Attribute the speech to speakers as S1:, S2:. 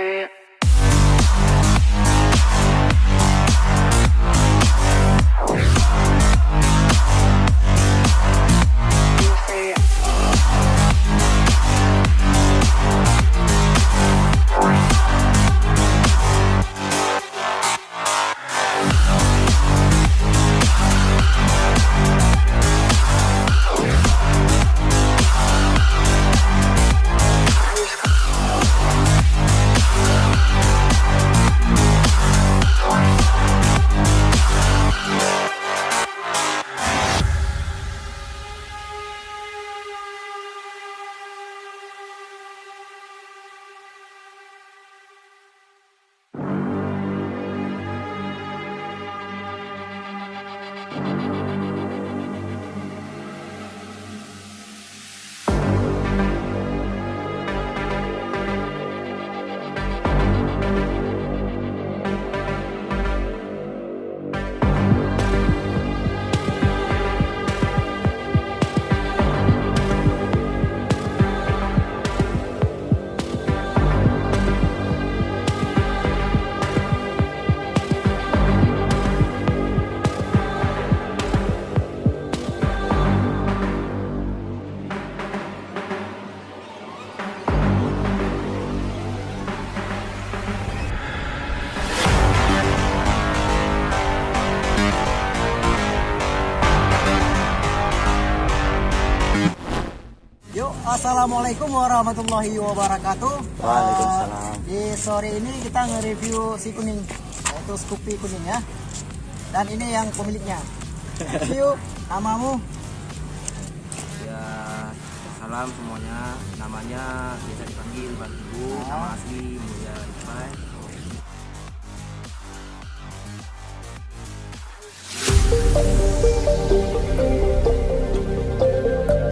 S1: say it. You say it.
S2: Assalamualaikum warahmatullahi wabarakatuh.
S3: Waalaikumsalam.
S2: Di sore ini kita nge-review si kuning, yaitu Scoopy kuning ya. Dan ini yang pemiliknya. Yuk, namamu?
S3: Ya, salam semuanya. Namanya biasa dipanggil Bang Ibu, nama asli Mulia